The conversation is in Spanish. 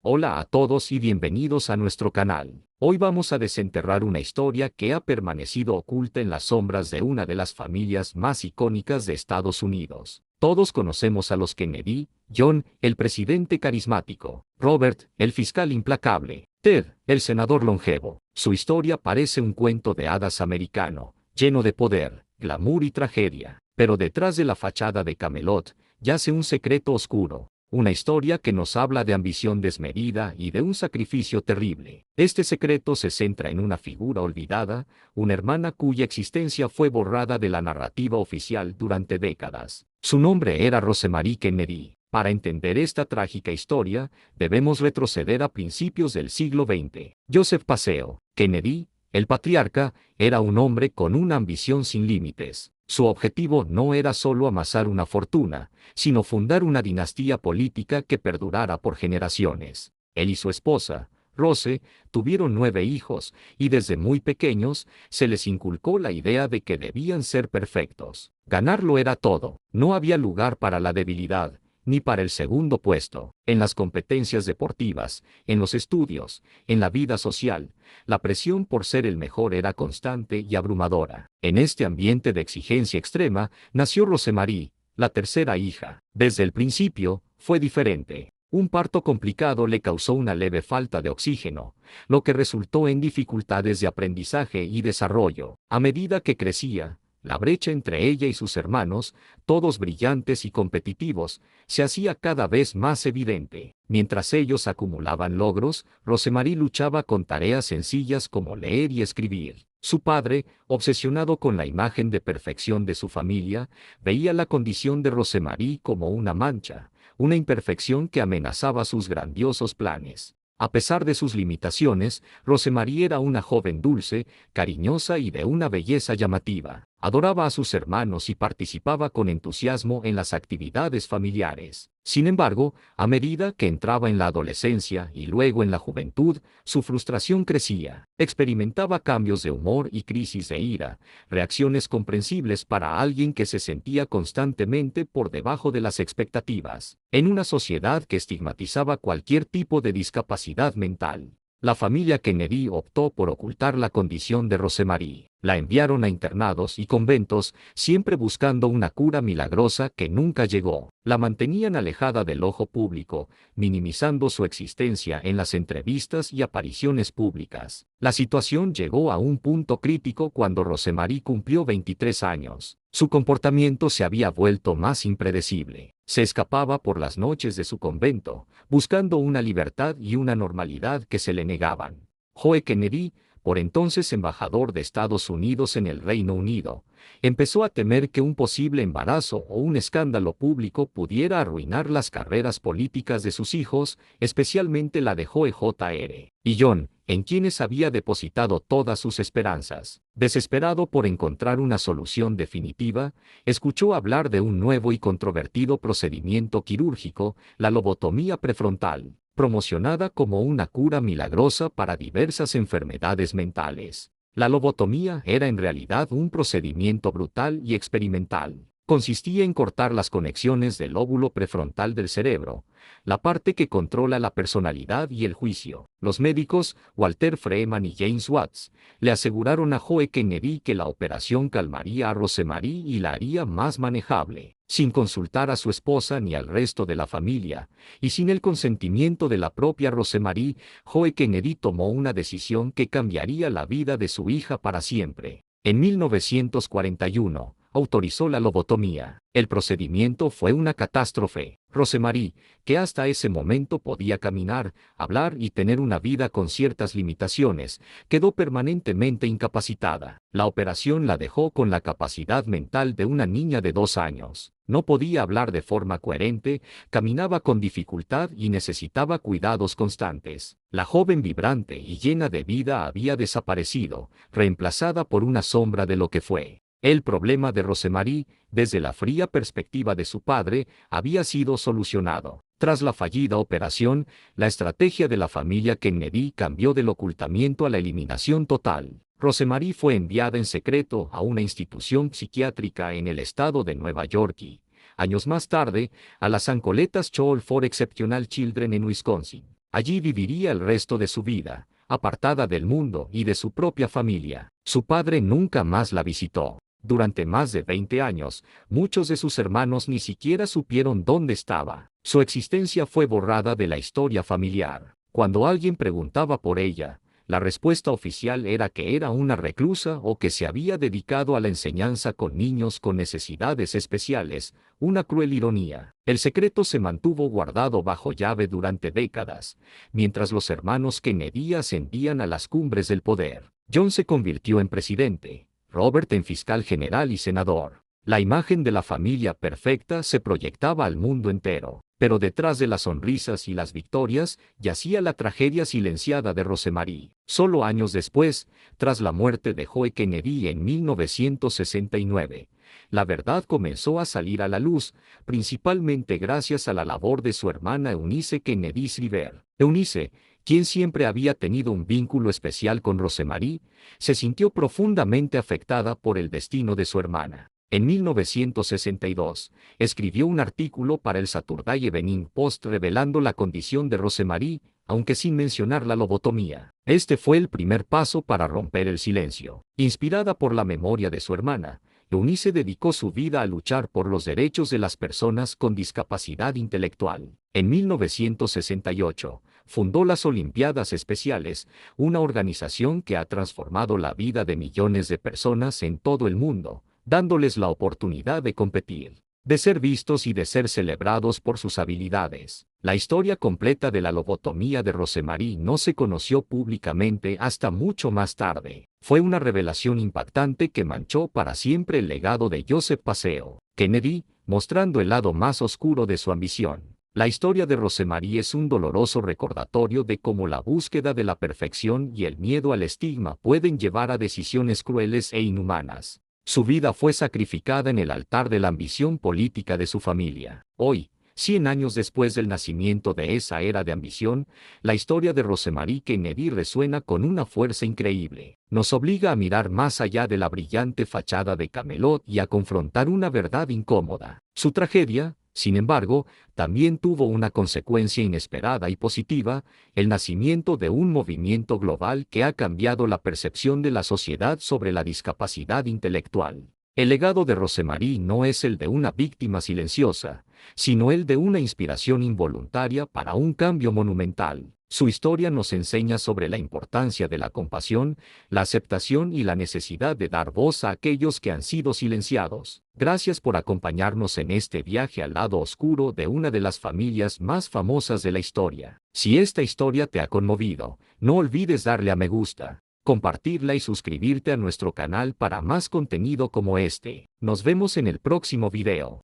Hola a todos y bienvenidos a nuestro canal. Hoy vamos a desenterrar una historia que ha permanecido oculta en las sombras de una de las familias más icónicas de Estados Unidos. Todos conocemos a los Kennedy: John, el presidente carismático; Robert, el fiscal implacable; Ted, el senador longevo. Su historia parece un cuento de hadas americano, lleno de poder, glamour y tragedia. Pero detrás de la fachada de Camelot yace un secreto oscuro. Una historia que nos habla de ambición desmedida y de un sacrificio terrible. Este secreto se centra en una figura olvidada, una hermana cuya existencia fue borrada de la narrativa oficial durante décadas. Su nombre era Rosemary Kennedy. Para entender esta trágica historia, debemos retroceder a principios del siglo XX. Joseph Paseo Kennedy, el patriarca, era un hombre con una ambición sin límites. Su objetivo no era solo amasar una fortuna, sino fundar una dinastía política que perdurara por generaciones. Él y su esposa, Rose, tuvieron 9 hijos, y desde muy pequeños se les inculcó la idea de que debían ser perfectos. Ganarlo era todo, no había lugar para la debilidad, ni para el segundo puesto. En las competencias deportivas, en los estudios, en la vida social, la presión por ser el mejor era constante y abrumadora. En este ambiente de exigencia extrema, nació Rosemary, la tercera hija. Desde el principio, fue diferente. Un parto complicado le causó una leve falta de oxígeno, lo que resultó en dificultades de aprendizaje y desarrollo. A medida que crecía, la brecha entre ella y sus hermanos, todos brillantes y competitivos, se hacía cada vez más evidente. Mientras ellos acumulaban logros, Rosemary luchaba con tareas sencillas como leer y escribir. Su padre, obsesionado con la imagen de perfección de su familia, veía la condición de Rosemary como una mancha, una imperfección que amenazaba sus grandiosos planes. A pesar de sus limitaciones, Rosemary era una joven dulce, cariñosa y de una belleza llamativa. Adoraba a sus hermanos y participaba con entusiasmo en las actividades familiares. Sin embargo, a medida que entraba en la adolescencia y luego en la juventud, su frustración crecía. Experimentaba cambios de humor y crisis de ira, reacciones comprensibles para alguien que se sentía constantemente por debajo de las expectativas. En una sociedad que estigmatizaba cualquier tipo de discapacidad mental, la familia Kennedy optó por ocultar la condición de Rosemary. La enviaron a internados y conventos, siempre buscando una cura milagrosa que nunca llegó. La mantenían alejada del ojo público, minimizando su existencia en las entrevistas y apariciones públicas. La situación llegó a un punto crítico cuando Rosemary cumplió 23 años. Su comportamiento se había vuelto más impredecible. Se escapaba por las noches de su convento, buscando una libertad y una normalidad que se le negaban. Joe Kennedy, por entonces embajador de Estados Unidos en el Reino Unido, empezó a temer que un posible embarazo o un escándalo público pudiera arruinar las carreras políticas de sus hijos, especialmente la de Joe Jr. y John, en quienes había depositado todas sus esperanzas. Desesperado por encontrar una solución definitiva, escuchó hablar de un nuevo y controvertido procedimiento quirúrgico, la lobotomía prefrontal, promocionada como una cura milagrosa para diversas enfermedades mentales. La lobotomía era en realidad un procedimiento brutal y experimental. Consistía en cortar las conexiones del lóbulo prefrontal del cerebro, la parte que controla la personalidad y el juicio. Los médicos, Walter Freeman y James Watts, le aseguraron a Joe Kennedy que la operación calmaría a Rosemary y la haría más manejable. Sin consultar a su esposa ni al resto de la familia, y sin el consentimiento de la propia Rosemary, Joe Kennedy tomó una decisión que cambiaría la vida de su hija para siempre. En 1941, autorizó la lobotomía. El procedimiento fue una catástrofe. Rosemary, que hasta ese momento podía caminar, hablar y tener una vida con ciertas limitaciones, quedó permanentemente incapacitada. La operación la dejó con la capacidad mental de una niña de 2 años. No podía hablar de forma coherente, caminaba con dificultad y necesitaba cuidados constantes. La joven vibrante y llena de vida había desaparecido, reemplazada por una sombra de lo que fue. El problema de Rosemary, desde la fría perspectiva de su padre, había sido solucionado. Tras la fallida operación, la estrategia de la familia Kennedy cambió del ocultamiento a la eliminación total. Rosemary fue enviada en secreto a una institución psiquiátrica en el estado de Nueva York y, años más tarde, a las Ancoletas School for Exceptional Children en Wisconsin. Allí viviría el resto de su vida, apartada del mundo y de su propia familia. Su padre nunca más la visitó. Durante más de 20 años, muchos de sus hermanos ni siquiera supieron dónde estaba. Su existencia fue borrada de la historia familiar. Cuando alguien preguntaba por ella, la respuesta oficial era que era una reclusa o que se había dedicado a la enseñanza con niños con necesidades especiales, una cruel ironía. El secreto se mantuvo guardado bajo llave durante décadas, mientras los hermanos Kennedy ascendían a las cumbres del poder. John se convirtió en presidente, Robert en fiscal general y senador. La imagen de la familia perfecta se proyectaba al mundo entero, pero detrás de las sonrisas y las victorias yacía la tragedia silenciada de Rosemary. Solo años después, tras la muerte de Joe Kennedy en 1969, la verdad comenzó a salir a la luz, principalmente gracias a la labor de su hermana Eunice Kennedy Shriver. Eunice, quien siempre había tenido un vínculo especial con Rosemary, se sintió profundamente afectada por el destino de su hermana. En 1962, escribió un artículo para el Saturday Evening Post revelando la condición de Rosemary, aunque sin mencionar la lobotomía. Este fue el primer paso para romper el silencio. Inspirada por la memoria de su hermana, Eunice dedicó su vida a luchar por los derechos de las personas con discapacidad intelectual. En 1968, fundó las Olimpiadas Especiales, una organización que ha transformado la vida de millones de personas en todo el mundo, dándoles la oportunidad de competir, de ser vistos y de ser celebrados por sus habilidades. La historia completa de la lobotomía de Rosemary no se conoció públicamente hasta mucho más tarde. Fue una revelación impactante que manchó para siempre el legado de Joseph Paseo Kennedy, mostrando el lado más oscuro de su ambición. La historia de Rosemary es un doloroso recordatorio de cómo la búsqueda de la perfección y el miedo al estigma pueden llevar a decisiones crueles e inhumanas. Su vida fue sacrificada en el altar de la ambición política de su familia. Hoy, 100 años después del nacimiento de esa era de ambición, la historia de Rosemary Kennedy resuena con una fuerza increíble. Nos obliga a mirar más allá de la brillante fachada de Camelot y a confrontar una verdad incómoda. Su tragedia, sin embargo, también tuvo una consecuencia inesperada y positiva: el nacimiento de un movimiento global que ha cambiado la percepción de la sociedad sobre la discapacidad intelectual. El legado de Rosemary no es el de una víctima silenciosa, sino el de una inspiración involuntaria para un cambio monumental. Su historia nos enseña sobre la importancia de la compasión, la aceptación y la necesidad de dar voz a aquellos que han sido silenciados. Gracias por acompañarnos en este viaje al lado oscuro de una de las familias más famosas de la historia. Si esta historia te ha conmovido, no olvides darle a me gusta, compartirla y suscribirte a nuestro canal para más contenido como este. Nos vemos en el próximo video.